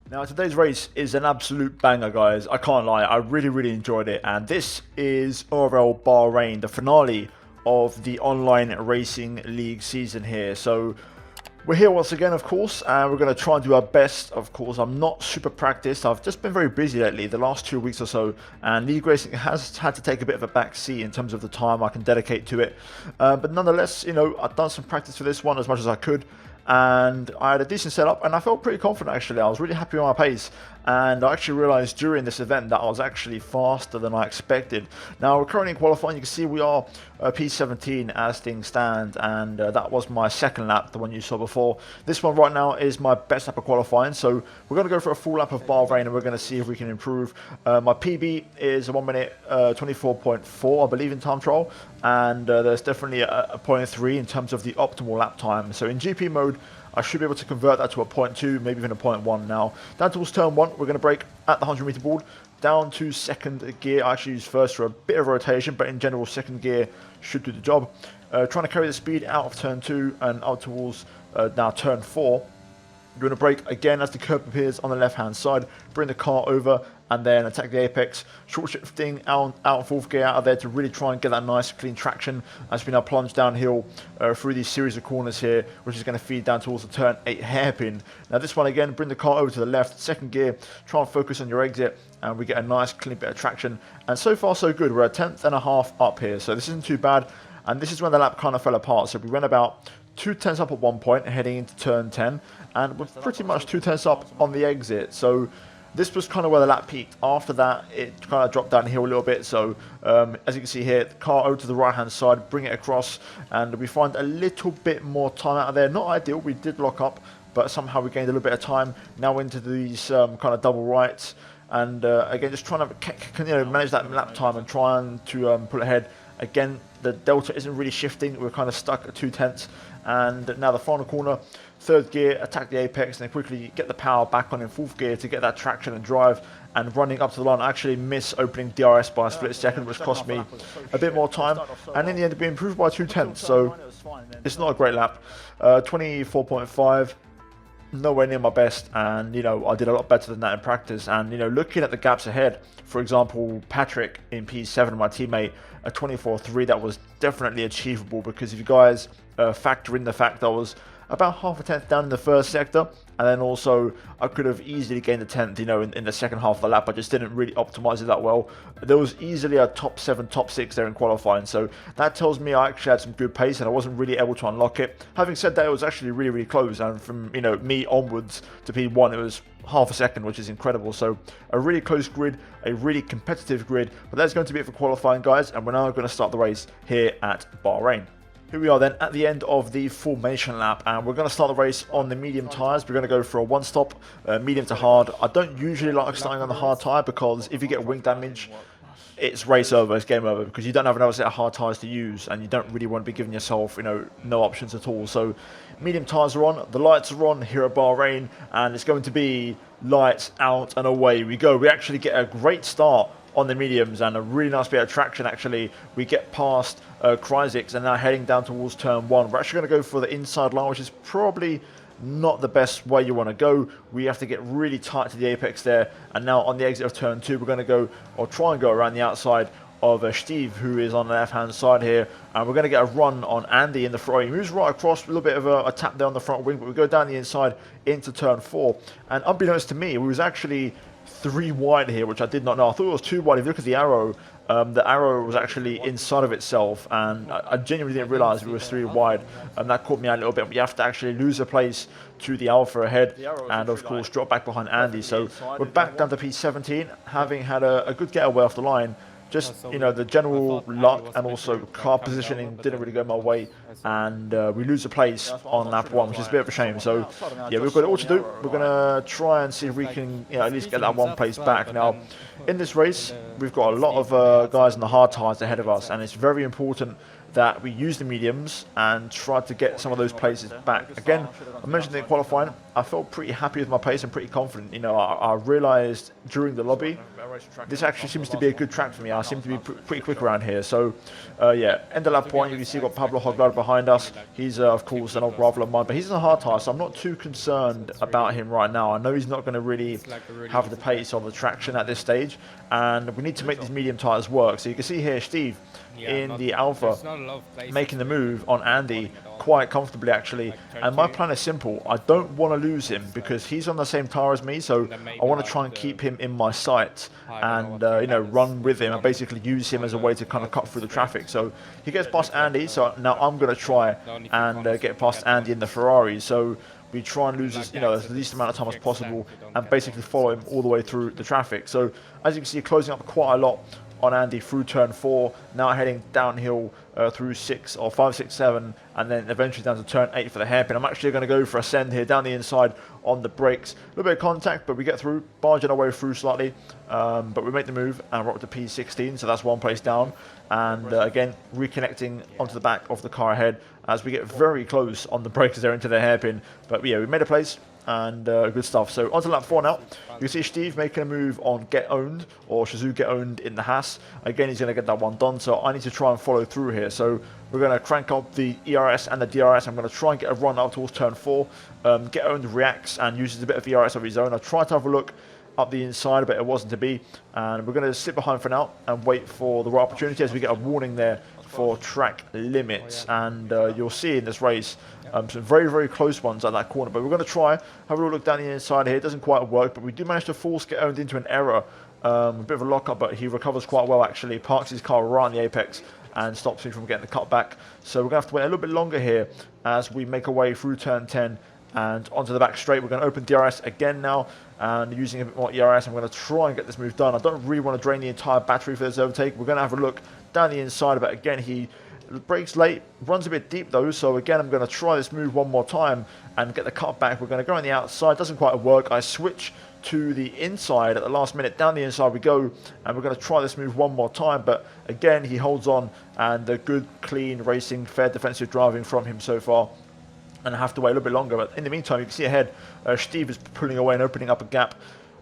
Now today's race is an absolute banger, guys. I can't lie, I really enjoyed it, and this is ORL Bahrain, the finale of the online racing league season here. So we're here once again, of course, and we're going to try and do our best. Of course, I'm not super practiced. I've just been very busy lately, the last 2 weeks or so, and league racing has had to take a bit of a back seat in terms of the time I can dedicate to it. But nonetheless, you know, I've done some practice for this one as much as I could, and I had a decent setup, and I felt pretty confident actually. I was really happy with my pace, and I actually realised during this event that I was actually faster than I expected. Now we're currently in qualifying. You can see we are P17 as things stand, and that was my second lap, the one you saw before. This one right now is my best lap of qualifying, so we're going to go for a full lap of Bahrain, and we're going to see if we can improve. My PB is a 1 minute 24.4, I believe, in time trial, and there's definitely a 0.3 in terms of the optimal lap time. So in GP mode, I should be able to convert that to a 0.2, maybe even a 0.1 now. Down towards turn 1, we're going to brake at the 100 meter board, down to second gear. I actually use first for a bit of rotation, but in general, second gear should do the job. Trying to carry the speed out of turn 2 and out towards now turn 4. You're going to brake again as the curb appears on the left hand side, bring the car over and then attack the apex, short shifting out fourth gear out of there to really try and get that nice clean traction as we now plunge downhill through these series of corners here, which is going to feed down towards the turn 8 hairpin. Now this one again, bring the car over to the left, second gear, try and focus on your exit, and we get a nice clean bit of traction. And so far so good, we're a tenth and a half up here, so this isn't too bad. And this is when the lap kind of fell apart, so we went about 2 tenths up at one point heading into turn 10, and we're pretty much 2 tenths up on the exit. So this was kind of where the lap peaked. After that, it kind of dropped downhill a little bit. So as you can see here, the car over to the right hand side, bring it across, and we find a little bit more time out of there. Not ideal, we did lock up, but somehow we gained a little bit of time. Now into these kind of double rights, and again just trying to manage that lap time and trying to pull ahead. Again, the delta isn't really shifting. We're kind of stuck at 2 tenths. And now the final corner, third gear, attack the apex, and then quickly get the power back on in fourth gear to get that traction and drive. And running up to the line, I actually miss opening DRS by a split second, which cost me a bit more time. And in the end, we improved by 2 tenths. So it's not a great lap. 24.5. Nowhere near my best, and you know, I did a lot better than that in practice. And you know, looking at the gaps ahead, for example, Patrick in P7, my teammate, a 24.3, that was definitely achievable, because if you guys factor in the fact that I was about half a tenth down in the first sector, and then also I could have easily gained a tenth, you know, in the second half of the lap. I just didn't really optimize it that well. There was easily a top 7, top 6 there in qualifying, so that tells me I actually had some good pace and I wasn't really able to unlock it. Having said that, it was actually really close, and from, you know, me onwards to P1, it was half a second, which is incredible. So a really close grid, a really competitive grid. But that's going to be it for qualifying, guys, and we're now going to start the race here at Bahrain. Here we are then at the end of the formation lap, and we're going to start the race on the medium tyres. We're going to go for a one-stop, medium to hard. I don't usually like starting on the hard tyre, because if you get wing damage, it's race over, it's game over, because you don't have another set of hard tyres to use, and you don't really want to be giving yourself, you know, no options at all. So medium tyres are on, the lights are on here at Bahrain, and it's going to be lights out and away we go. We actually get a great start on the mediums and a really nice bit of traction. Actually, we get past Kryzix and now heading down towards turn 1. We're actually going to go for the inside line, which is probably not the best way you want to go. We have to get really tight to the apex there, and now on the exit of turn 2, we're going to go, or try and go around the outside of Steve, who is on the left hand side here, and we're going to get a run on Andy in the front. He moves right across, a little bit of a tap there on the front wing, but we go down the inside into turn 4, and unbeknownst to me, we was actually 3 wide here, which I did not know. I thought it was 2 wide. If you look at the arrow was actually inside of itself, and I genuinely didn't realize it was 3 wide, and that caught me out a little bit. But you have to actually lose a place to the Alpha ahead, and of course drop back behind Andy. So we're back down to P17, having had a good getaway off the line. Just, you know, the general luck and also car positioning didn't really go my way, and we lose a place on lap 1, which is a bit of a shame. So yeah, we've got it all to do. We're gonna try and see if we can, you know, at least get that 1 place back. Now in this race, we've got a lot of guys in the hard tyres ahead of us, and it's very important that we use the mediums and try to get some of those places back. Again, I mentioned in qualifying, I felt pretty happy with my pace and pretty confident. You know, I realised during the lobby, this actually seems to be a good track for me. I seem to be pretty quick around here. So, yeah, end of lap point, you can see we've got Pablo Hoglar behind us. He's, of course, an old rival of mine, but he's in a hard tire, so I'm not too concerned about him right now. I know he's not going to really have the pace or the traction at this stage, and we need to make these medium tires work. So you can see here, Steve, in the Alpha, making the move on Andy quite comfortably actually, and my plan is simple. I don't want to lose him because he's on the same tire as me, so I want to try and keep him in my sights and you know, run with him and basically use him as a way to kind of cut through the traffic. So he gets past Andy, so now I'm going to try and get past Andy in the Ferrari. So we try and lose as, you know, as least amount of time as possible and basically follow him all the way through the traffic. So as you can see, closing up quite a lot on Andy through turn 4, now heading downhill through 6 or 5, 6, 7, and then eventually down to turn 8 for the hairpin. I'm actually going to go for a send here down the inside on the brakes. A little bit of contact, but we get through, barging our way through slightly, but we make the move and we're up to P16, so that's one place down. And again, reconnecting onto the back of the car ahead as we get very close on the brakes as they're into the hairpin. But yeah, we made a place. And good stuff. So onto lap 4 now. You can see Steve making a move on Get Owned, or Shazoo Get Owned in the Haas. Again, he's going to get that one done, so I need to try and follow through here. So we're going to crank up the ERS and the DRS. I'm going to try and get a run up towards turn 4. Get Owned reacts and uses a bit of ERS of his own. I tried to have a look up the inside, but it wasn't to be. And we're going to sit behind for now and wait for the right opportunity as we get a warning there for track limits. And you'll see in this race some very, very close ones at that corner. But we're going to try, have a little look down the inside here. It doesn't quite work, but we do manage to force Get Owned into an error. A bit of a lock-up, but he recovers quite well, actually. Parks his car right on the apex and stops him from getting the cut back. So we're going to have to wait a little bit longer here as we make our way through turn 10 and onto the back straight. We're going to open DRS again now and using a bit more ERS. I'm going to try and get this move done. I don't really want to drain the entire battery for this overtake. We're going to have a look down the inside, but again, he brakes late, runs a bit deep though, so again I'm going to try this move one more time and get the cut back. We're going to go on the outside, doesn't quite work. I switch to the inside at the last minute, down the inside we go, and we're going to try this move one more time, but again he holds on, and a good, clean racing, fair defensive driving from him so far. And I have to wait a little bit longer, but in the meantime you can see ahead Steve is pulling away and opening up a gap.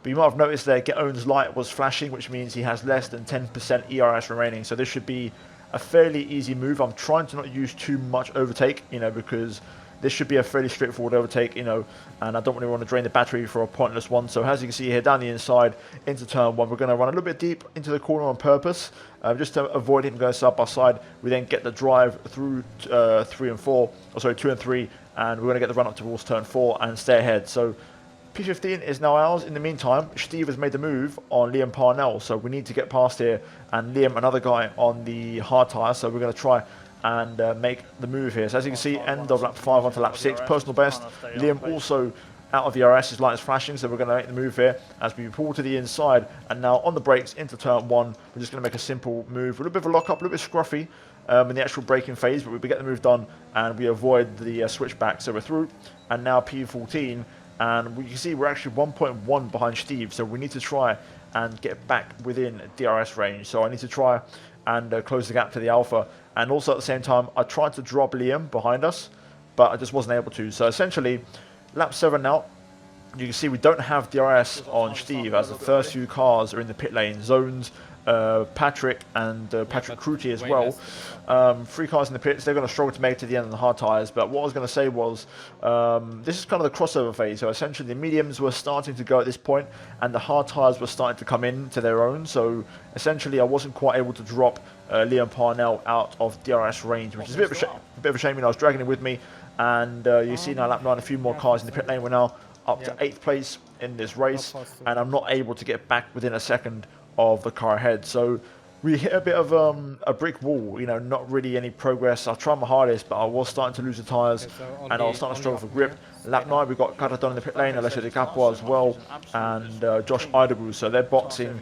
But you might have noticed there Get Owned's light was flashing, which means he has less than 10% ERS remaining, so this should be a fairly easy move. I'm trying to not use too much overtake, you know, because this should be a fairly straightforward overtake, you know, and I don't really want to drain the battery for a pointless one. So as you can see here, down the inside into turn 1, we're going to run a little bit deep into the corner on purpose, just to avoid him going side by side. We then get the drive through 2 and 3, and we're going to get the run up towards turn 4 and stay ahead. So P15 is now ours. In the meantime, Steve has made the move on Liam Parnell, so we need to get past here. And Liam, another guy on the hard tyre, so we're going to try and make the move here. So as you can see, end of lap 5 onto lap 6, personal best. Liam also out of the RS, his light is flashing, so we're going to make the move here as we pull to the inside. And now on the brakes into turn 1, we're just going to make a simple move. A little bit of a lock-up, a little bit scruffy in the actual braking phase, but we get the move done and we avoid the switchback. So we're through, and now P14. And you can see we're actually 1.1 behind Steve, so we need to try and get back within DRS range. So I need to try and close the gap to the Alpha. And also at the same time, I tried to drop Liam behind us, but I just wasn't able to. So essentially, lap 7 now, you can see we don't have DRS on Steve as the first few cars are in the pit lane zones. Patrick and Patrick Cruty as well. 3 cars in the pits. They're going to struggle to make it to the end of the hard tyres. But what I was going to say was, this is kind of the crossover phase. So essentially the mediums were starting to go at this point, and the hard tyres were starting to come in to their own. So essentially I wasn't quite able to drop Liam Parnell out of DRS range, which is a bit of a shame. You know, I was dragging him with me, and you see now lap 9, a few more cars in the pit lane. We're now up to 8th place in this race, and I'm not able to get back within a second of the car ahead. So we hit a bit of a brick wall, you know, not really any progress. I tried my hardest, but I was starting to lose the tyres, and I was starting to struggle for grip. Lap 9, we've got Cataton in the pit lane, Alessio Di Capua as well, and Josh Idlebu. So they're boxing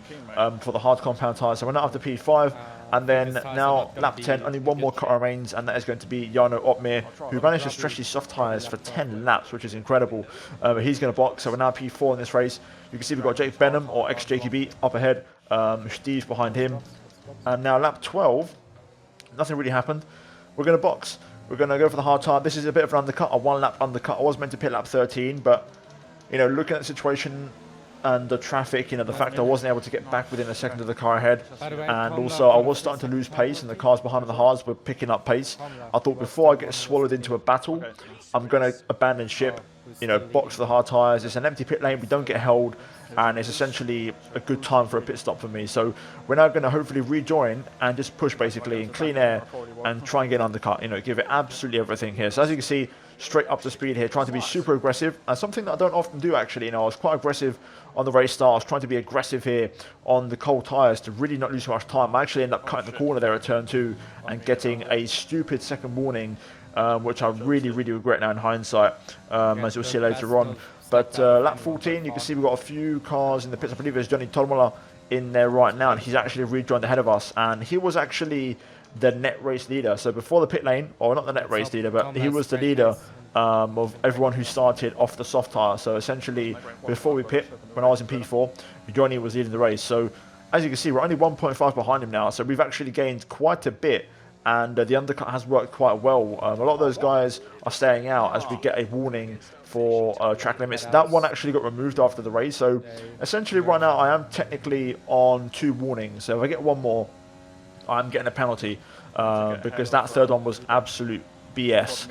for the hard compound tyres. So we're now up to P5. And then now, lap 10, only one more car remains, and that is going to be Jarno Opmeer, who managed to stretch his soft tyres for 10 laps, which is incredible. He's going to box, so we're now P4 in this race. You can see we've got Jake Benham, or ex-JQB, up ahead. Steve's behind him. And now lap 12, nothing really happened. we're going to box. We're going to go for the hard tire. This is a bit of an undercut, a 1 lap undercut. I was meant to pit lap 13, but, you know, looking at the situation and the traffic, you know, the fact I wasn't able to get back within a second of the car ahead, and also I was starting to lose pace, and the cars behind the hards were picking up pace. I thought before I get swallowed into a battle, I'm going to abandon ship, you know, box the hard tyres. It's an empty pit lane, we don't get held, and it's essentially a good time for a pit stop for me. So we're now going to hopefully rejoin and just push basically in clean air and try and get undercut, you know, give it absolutely everything here. So as you can see, straight up to speed here, trying to be super aggressive, and something that I don't often do actually. You know, I was quite aggressive on the race start. I was trying to be aggressive here on the cold tyres to really not lose too much time. I actually ended up cutting the corner there at turn 2 and getting a stupid second warning, which I really regret now in hindsight, as you'll see later on. But lap 14, you can see we've got a few cars in the pits. I believe there's Johnny Tolmola in there right now, and he's actually rejoined ahead of us, and he was actually the net race leader. So before the pit lane, or not the net race leader, but he was the leader of everyone who started off the soft tyre. So essentially, before we pit, when I was in P4, Johnny was leading the race. So as you can see, we're only 1.5 behind him now, so we've actually gained quite a bit, and the undercut has worked quite well. A lot of those guys are staying out as we get a warning for track limits. That one actually got removed after the race, so essentially right now I am technically on 2 warnings. So if I get one more, I'm getting a penalty, because that third one was absolute BS.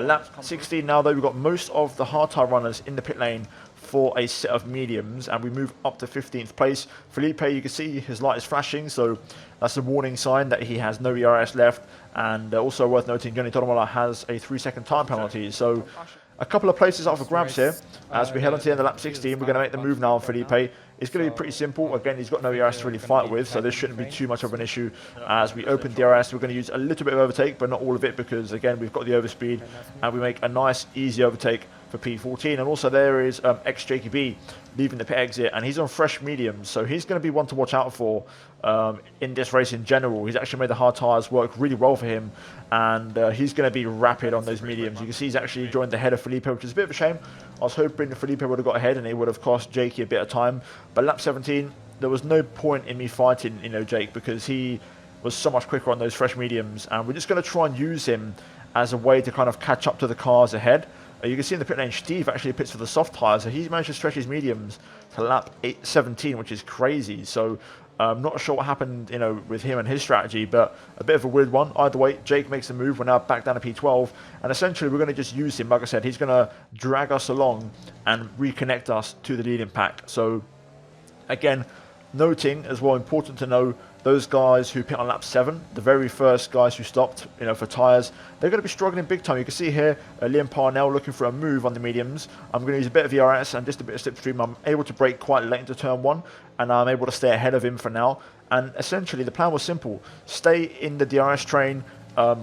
Lap 16 now though, we've got most of the hard tyre runners in the pit lane for a set of mediums, and we move up to 15th place. Felipe, you can see his light is flashing, so that's a warning sign that he has no ERS left. And also worth noting, Johnny Tolmola has a 3-second time penalty. So a couple of places up for grabs here. As we head on to the end of lap 16, we're going to make the move now on Felipe. It's going to be pretty simple. Again, he's got no ERS to really fight with, so this shouldn't be too much of an issue. As we open DRS, we're going to use a little bit of overtake, but not all of it, because again, we've got the overspeed, and we make a nice, easy overtake for P14. And also there is XJKB leaving the pit exit, and he's on fresh mediums, so he's going to be one to watch out for in this race in general. He's actually made the hard tyres work really well for him, and he's going to be rapid on those mediums. You can see he's actually joined ahead of Felipe, which is a bit of a shame. I was hoping Felipe would have got ahead and it would have cost Jakey a bit of time. But lap 17, there was no point in me fighting, you know, Jake, because he was so much quicker on those fresh mediums, and we're just going to try and use him as a way to kind of catch up to the cars ahead. You can see in the pit lane, Steve actually pits for the soft tyres, so he's managed to stretch his mediums to lap 17, which is crazy. So I'm not sure what happened, you know, with him and his strategy, but a bit of a weird one. Either way, Jake makes a move. We're now back down to P12, and essentially we're going to just use him. Like I said, he's going to drag us along and reconnect us to the leading pack. So again, noting as well, important to know, those guys who pit on lap 7, the very first guys who stopped, you know, for tyres, they're going to be struggling big time. You can see here, Liam Parnell looking for a move on the mediums. I'm going to use a bit of ERS and just a bit of slipstream. I'm able to brake quite late into turn 1, and I'm able to stay ahead of him for now. And essentially, the plan was simple. Stay in the DRS train,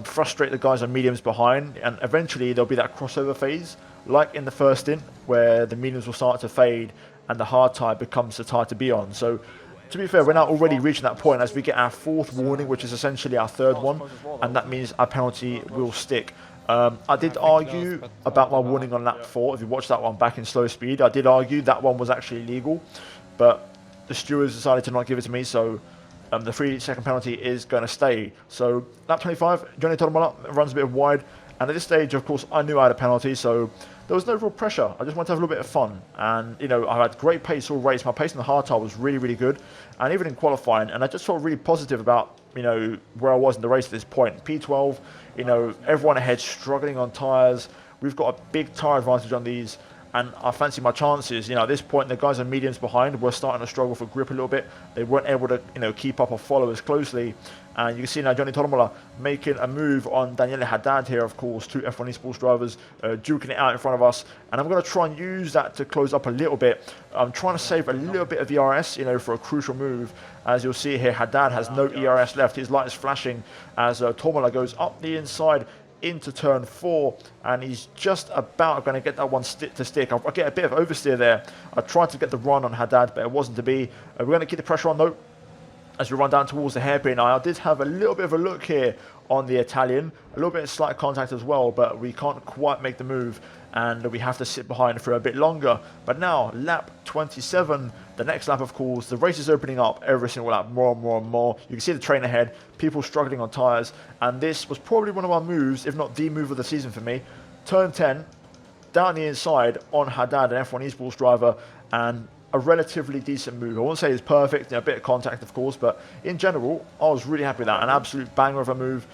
frustrate the guys on mediums behind, and eventually there'll be that crossover phase, like in the first stint, where the mediums will start to fade and the hard tyre becomes the tyre to be on. So to be fair, we're now already reaching that point as we get our 4th warning, which is essentially our 3rd one, and that means our penalty will stick. I did argue about my warning on lap 4. If you watch that one back in slow speed, I did argue that one was actually legal, but the stewards decided to not give it to me, so the 3-second penalty is going to stay. So lap 25, Johnny Tolmola runs a bit wide, and at this stage, of course, I knew I had a penalty, so there was no real pressure. I just wanted to have a little bit of fun, and you know, I had great pace all race. My pace in the hard tyre was really good, and even in qualifying, and I just felt really positive about, you know, where I was in the race at this point. P12, you know, everyone ahead struggling on tyres. We've got a big tyre advantage on these, and I fancy my chances. You know, at this point, the guys on mediums behind were starting to struggle for grip a little bit. They weren't able to, you know, keep up or follow as closely. And you can see now Johnny Tolmola making a move on Daniele Haddad here, of course, 2 F1 Esports drivers duking it out in front of us. And I'm going to try and use that to close up a little bit. I'm trying to save a little bit of ERS, you know, for a crucial move. As you'll see here, Haddad has no ERS left. His light is flashing as Tolmola goes up the inside into turn 4, and he's just about going to get that one to stick. I'll get a bit of oversteer there. I tried to get the run on Haddad, but it wasn't to be. We're going to keep the pressure on though as we run down towards the hairpin. I did have a little bit of a look here on the Italian, a little bit of slight contact as well, but we can't quite make the move. and we have to sit behind for a bit longer. But now, lap 27, the next lap, of course, the race is opening up every single lap, more and more and more. You can see the train ahead, people struggling on tyres, and this was probably one of our moves, if not the move of the season for me. Turn 10, down the inside on Haddad, an F1 Esports driver, and a relatively decent move. I won't say it's perfect, a bit of contact, of course, but in general, I was really happy with that. An absolute banger of a move.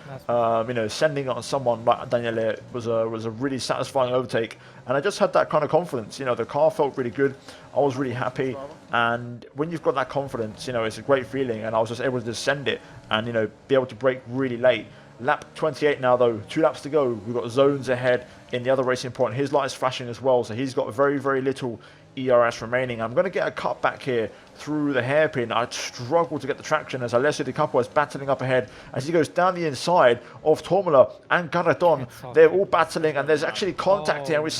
Sending it on someone like Daniele was a really satisfying overtake, and I just had that kind of confidence. The car felt really good. I was really happy, and when you've got that confidence, it's a great feeling. And I was just able to just send it and be able to brake really late. Lap 28 now, though, 2 laps to go. We've got Zones ahead in the other racing point. His light is flashing as well, so he's got very, very little ERS remaining. I'm going to get a cut back here through the hairpin. I struggle to get the traction as Alessio Di Capo is battling up ahead as he goes down the inside of Tormola and Garreton. They're all battling, and there's actually contact here. We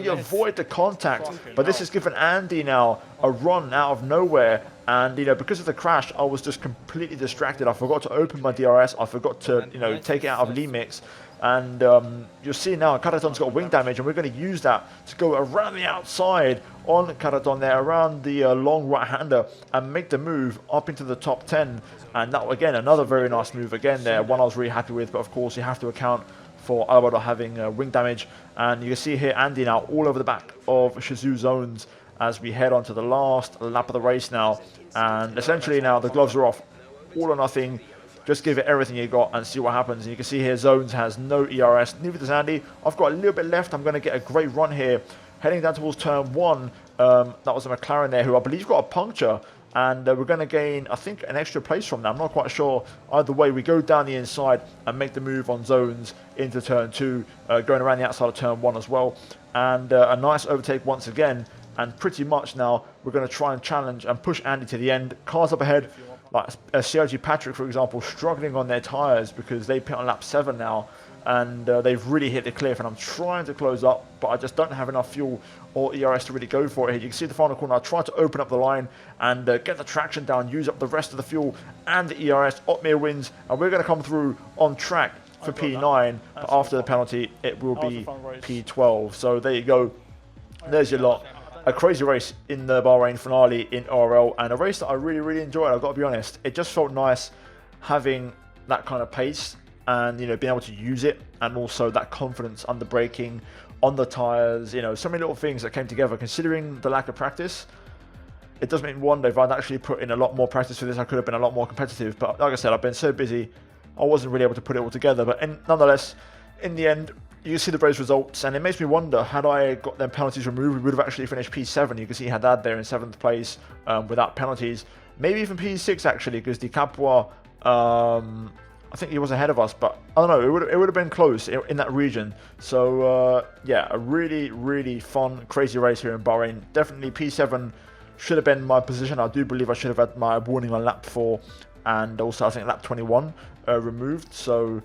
avoid the contact, but this has given Andy now a run out of nowhere. And because of the crash, I was just completely distracted. I forgot to open my DRS. I forgot to take it out of Limix. And you'll see now Caraton's got wing damage, and we're going to use that to go around the outside on Caraton there, around the long right-hander, and make the move up into the top 10. And that, again, another very nice move again there, one I was really happy with. But of course, you have to account for Alvaro having wing damage. And you can see here Andy now all over the back of Shazoo Zones as we head on to the last lap of the race now. And essentially now the gloves are off, all or nothing. Just give it everything you got and see what happens. And you can see here Zones has no ERS, neither does Andy. I've got a little bit left. I'm going to get a great run here, heading down towards turn 1. That was a McLaren there, who I believe got a puncture. And we're going to gain, I think, an extra place from that. I'm not quite sure. Either way, we go down the inside and make the move on Zones into turn 2, going around the outside of turn 1 as well. And a nice overtake once again. And pretty much now we're going to try and challenge and push Andy to the end. Cars up ahead, like CRG Patrick, for example, struggling on their tyres because they pit on lap 7 now. And they've really hit the cliff, and I'm trying to close up, but I just don't have enough fuel or ERS to really go for it here. You can see the final corner. I tried to open up the line and get the traction down, use up the rest of the fuel and the ERS. Otmir wins, and we're going to come through on track for P9, but after the penalty, it will be P12. So there you go. There's your lot. A crazy race in the Bahrain finale in ORL, and a race that I really, really enjoyed. I've got to be honest. It just felt nice having that kind of pace and being able to use it, and also that confidence under braking, on the tyres. So many little things that came together. Considering the lack of practice, it does make me wonder if I'd actually put in a lot more practice for this, I could have been a lot more competitive. But like I said, I've been so busy, I wasn't really able to put it all together. But nonetheless, in the end, you can see the race results, and it makes me wonder, had I got them penalties removed, we would have actually finished P7. You can see Haddad there in 7th place without penalties. Maybe even P6 actually, because Di Capua, I think he was ahead of us, but I don't know, it would have been close in that region. So yeah, a really, really fun, crazy race here in Bahrain. Definitely P7 should have been my position. I do believe I should have had my warning on lap 4, and also I think lap 21 removed. So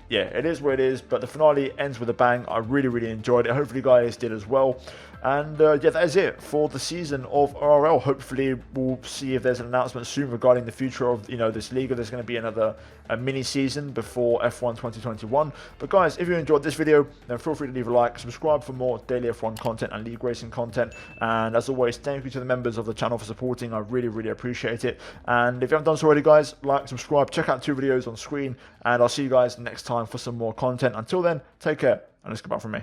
yeah, it is what it is, but the finale ends with a bang. I really, really enjoyed it. Hopefully you guys did as well. And yeah, that is it for the season of ORL. Hopefully we'll see if there's an announcement soon regarding the future of this league, or there's going to be another mini season before F1 2021. But guys, if you enjoyed this video, then feel free to leave a like, subscribe for more daily F1 content and league racing content. And as always, thank you to the members of the channel for supporting. I really, really appreciate it. And if you haven't done so already, guys, like, subscribe, check out 2 videos on screen, and I'll see you guys next time for some more content. Until then, take care, and it's goodbye from me.